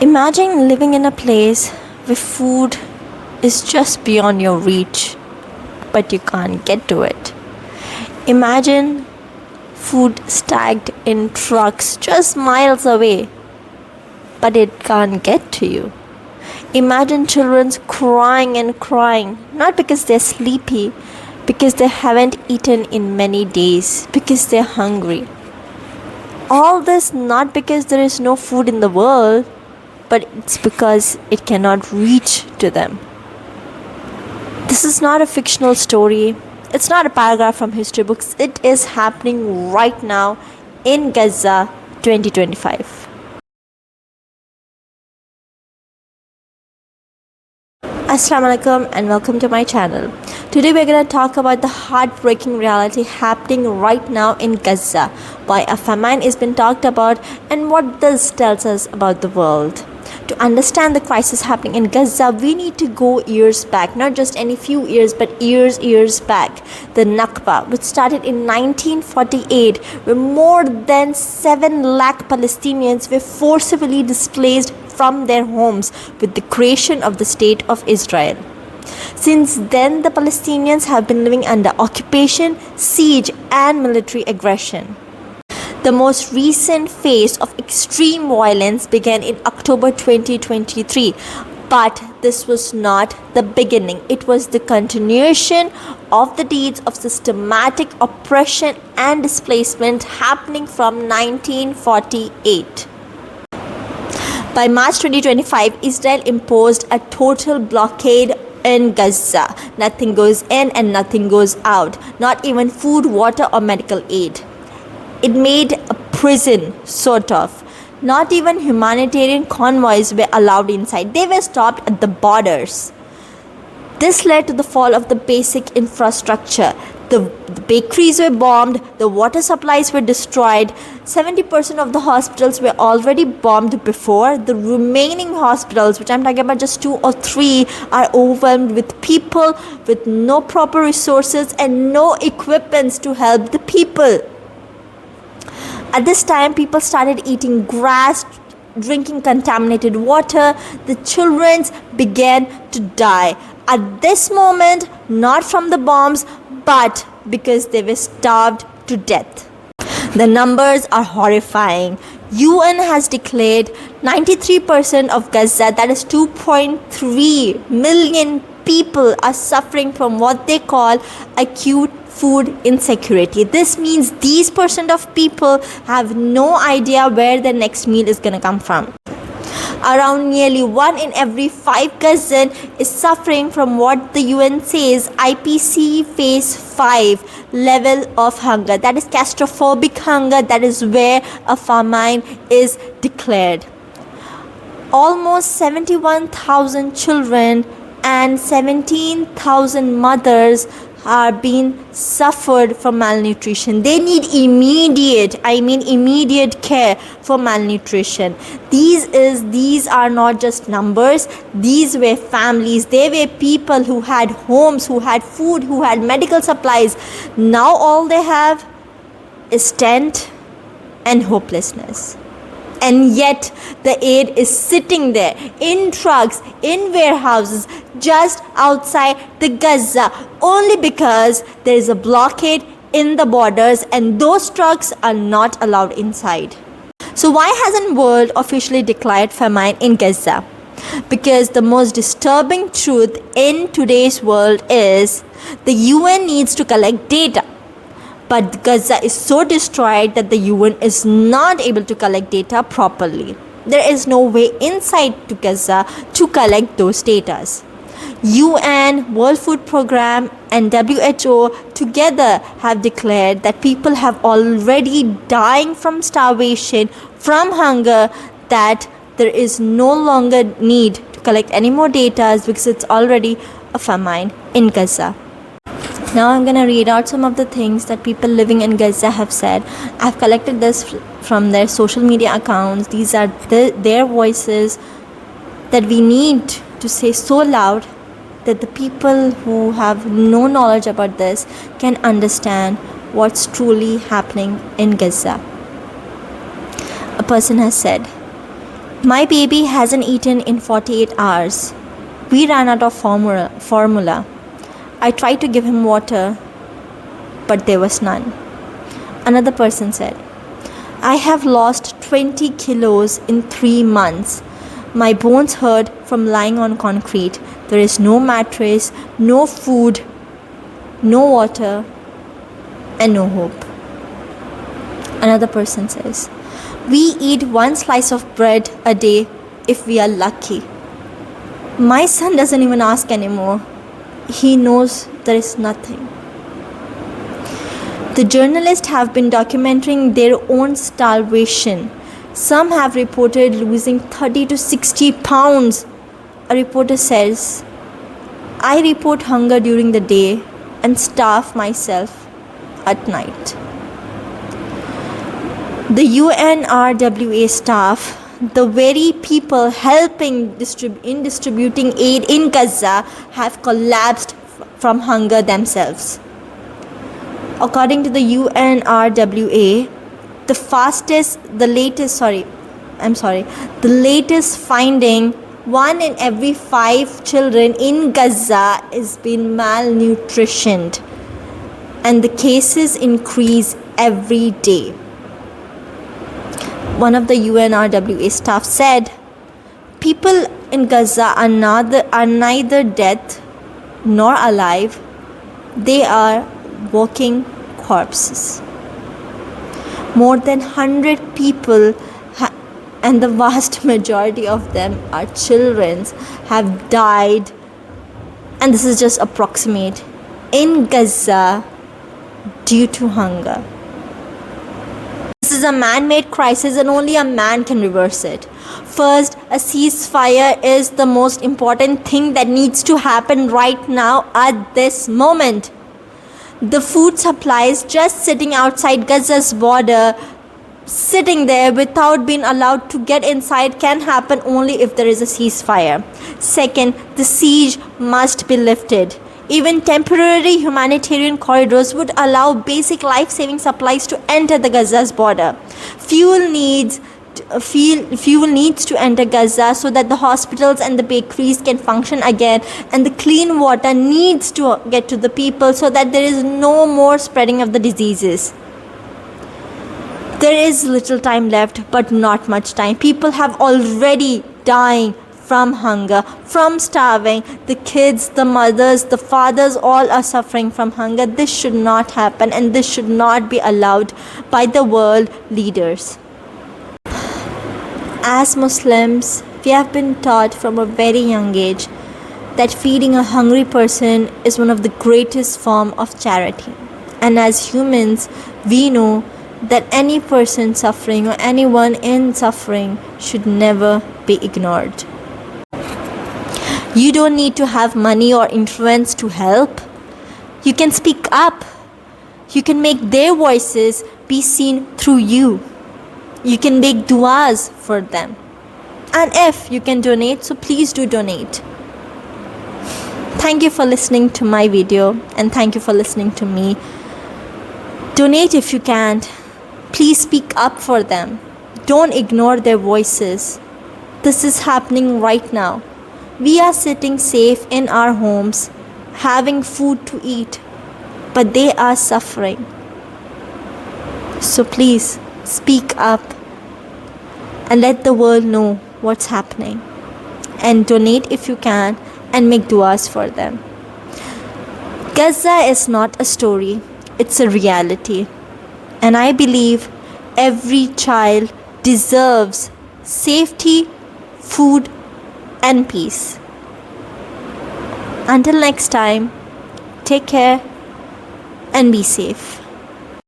Imagine living in a place where food is just beyond your reach, but you can't get to it. Imagine food stacked in trucks just miles away, but it can't get to you. Imagine children crying and crying, not because they're sleepy, because they haven't eaten in many days, because they're hungry. All this not because there is no food in the world, but it's because it cannot reach to them. This is not a fictional story. It's not a paragraph from history books. It is happening right now in Gaza 2025. Assalamu alaikum and welcome to my channel. Today we're going to talk about the heartbreaking reality happening right now in Gaza, why a famine is being talked about, and what this tells us about the world. To understand the crisis happening in Gaza, we need to go years back, not just any few years, but years back. The Nakba, which started in 1948, where more than 7 lakh Palestinians were forcibly displaced from their homes with the creation of the State of Israel. Since then, the Palestinians have been living under occupation, siege, and military aggression. The most recent phase of extreme violence began in October 2023, but this was not the beginning. It was the continuation of the deeds of systematic oppression and displacement happening from 1948. By March 2025, Israel imposed a total blockade in Gaza. Nothing goes in and nothing goes out, not even food, water, or medical aid. It made a prison, sort of. Not even humanitarian convoys were allowed inside. They were stopped at the borders. This led to the fall of the basic infrastructure. The bakeries were bombed, the water supplies were destroyed. 70% of the hospitals were already bombed before. The remaining hospitals, which I'm talking about just 2 or 3, are overwhelmed with people with no proper resources and no equipments to help the people. At this time, people started eating grass, drinking contaminated water. The children began to die. At this moment, not from the bombs, but because they were starved to death. The numbers are horrifying. UN has declared 93% of Gaza, that is 2.3 million people, are suffering from what they call acute food insecurity. This means these percent of people have no idea where their next meal is going to come from. Around nearly 1 in every 5 Gazan is suffering from what the UN says IPC phase 5 level of hunger. That is claustrophobic hunger. That is where a famine is declared. Almost 71,000 children and 17,000 mothers are being suffered from malnutrition. They need immediate care for malnutrition. These are not just numbers. These were families. They were people who had homes, who had food, who had medical supplies. Now all they have is tent and hopelessness. And yet the aid is sitting there in trucks, in warehouses, just outside the Gaza, only because there is a blockade in the borders and those trucks are not allowed inside. So why hasn't the world officially declared famine in Gaza? Because the most disturbing truth in today's world is the UN needs to collect data. But Gaza is so destroyed that the UN is not able to collect data properly. There is no way inside to Gaza to collect those data. UN, World Food Programme and WHO together have declared that people have already dying from starvation, from hunger, that there is no longer need to collect any more data because it's already a famine in Gaza. Now I'm going to read out some of the things that people living in Gaza have said. I've collected this from their social media accounts. These are their voices that we need to say so loud that the people who have no knowledge about this can understand what's truly happening in Gaza. A person has said, My baby hasn't eaten in 48 hours. We ran out of formula. I tried to give him water, but there was none. Another person said, I have lost 20 kilos in 3 months. My bones hurt from lying on concrete. There is no mattress, no food, no water, and no hope. Another person says, we eat 1 slice of bread a day if we are lucky. My son doesn't even ask anymore. He knows there is nothing. The journalists have been documenting their own starvation. Some have reported losing 30 to 60 pounds. A reporter says, I report hunger during the day and starve myself at night. The UNRWA staff, the very people helping in distributing aid in Gaza, have collapsed from hunger themselves. According to the UNRWA, the latest finding, 1 in every 5 children in Gaza is being malnutritioned, and the cases increase every day. One of the UNRWA staff said, people in Gaza are neither dead nor alive. They are walking corpses. More than 100 people, and the vast majority of them are children, have died, and this is just approximate, in Gaza due to hunger. This is a man-made crisis and only a man can reverse it. First, a ceasefire is the most important thing that needs to happen right now at this moment. The food supplies just sitting outside Gaza's border, sitting there without being allowed to get inside, can happen only if there is a ceasefire. Second, the siege must be lifted. Even temporary humanitarian corridors would allow basic life-saving supplies to enter the Gaza's border. Fuel needs to enter Gaza so that the hospitals and the bakeries can function again, and the clean water needs to get to the people so that there is no more spreading of the diseases. There is little time left, but not much time. People have already dying from hunger, from starving. The kids, the mothers, the fathers, all are suffering from hunger. This should not happen, and this should not be allowed by the world leaders. As Muslims, we have been taught from a very young age that feeding a hungry person is one of the greatest forms of charity. And as humans, we know that any person suffering or anyone in suffering should never be ignored. You don't need to have money or influence to help. You can speak up. You can make their voices be seen through you. You can make du'as for them. And if you can donate, so please do donate. Thank you for listening to my video, and thank you for listening to me. Donate if you can. Please speak up for them. Don't ignore their voices. This is happening right now. We are sitting safe in our homes, having food to eat, but they are suffering. So please speak up and let the world know what's happening, and donate if you can, and make du'as for them. Gaza is not a story, it's a reality, and I believe every child deserves safety, food, and peace. Until next time, take care and be safe.